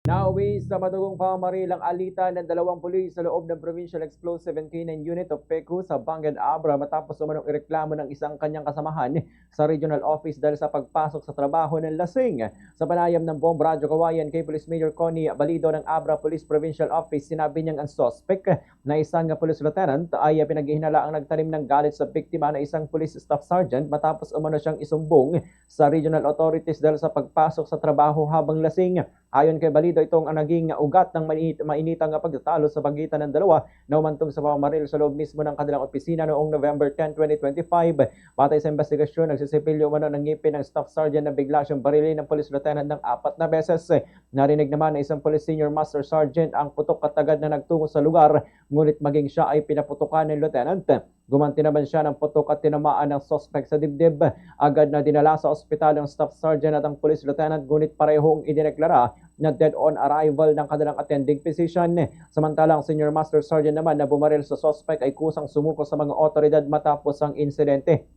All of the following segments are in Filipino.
Nauwi sa madugong pamamaril ang alitan ng dalawang pulis sa loob ng Provincial Explosive and Canine Unit of PECU sa Bangan Abra matapos umanong ireklamo ng isang kanyang kasamahan sa regional office dahil sa pagpasok sa trabaho ng lasing. Sa panayam ng Bomb Radyo Kawayan kay Police Major Connie Balido ng Abra Police Provincial Office, sinabi niyang ang suspect na isang police lieutenant ay pinaghihinala ang nagtanim ng galit sa biktima na isang police staff sergeant matapos umano siyang isumbong sa regional authorities dahil sa pagpasok sa trabaho habang lasing. Ayon kay Balido, itong ang naging ugat ng mainitang pagtatalo sa pagitan ng dalawa na umantong sa pamamaril sa loob mismo ng kanilang opisina noong November 10, 2025. Batay sa investigasyon, nagsisipilyo umano ng ngipin ng staff sergeant na bigla siyang barilin ng police lieutenant ng 4 na beses. Narinig naman na isang police senior master sergeant ang putok katagad na nagtungo sa lugar, ngunit maging siya ay pinaputukan ng lieutenant. Gumanti naman siya ng putok at tinamaan ng suspect sa dibdib. Agad na dinala sa ospital ang staff sergeant at ang police lieutenant, ngunit parehong idineklara na dead on arrival ng kanilang attending physician. Samantalang senior master sergeant naman na bumaril sa suspect ay kusang sumuko sa mga otoridad matapos ang insidente.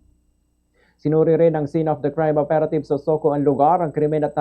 Sinuri rin ng scene of the crime operative sa Soco ang lugar, ang krimen at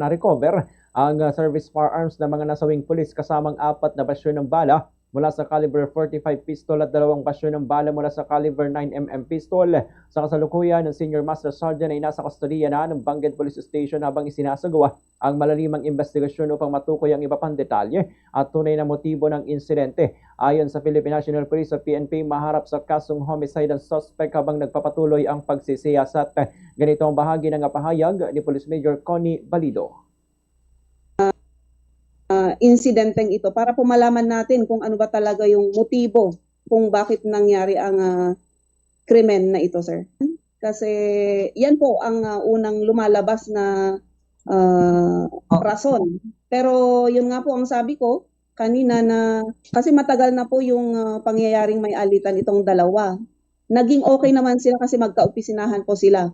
na-recover ang service firearms ng mga nasawing pulis kasamang 4 na basyon ng bala mula sa caliber 45 pistol at 2 basyon ng bala mula sa caliber 9mm pistol. Sa kasalukuyan, ang Senior Master Sergeant ay nasa kustodiya na ng Bangan Police Station habang isinasagawa ang malalimang investigasyon upang matukoy ang iba pang detalye at tunay na motibo ng insidente. Ayon sa Philippine National Police o PNP, maharap sa kasong homicide ang suspect habang nagpapatuloy ang pagsisiyasat. Ganito ang bahagi ng pahayag ni Police Major Connie Balido. Insidenteng ito para po malaman natin kung ano ba talaga yung motibo kung bakit nangyari ang krimen na ito, sir. Kasi yan po ang unang lumalabas na rason. Pero yun nga po ang sabi ko kanina na kasi matagal na po yung pangyayaring may alitan itong dalawa. Naging okay naman sila kasi magkaopisinahan po sila.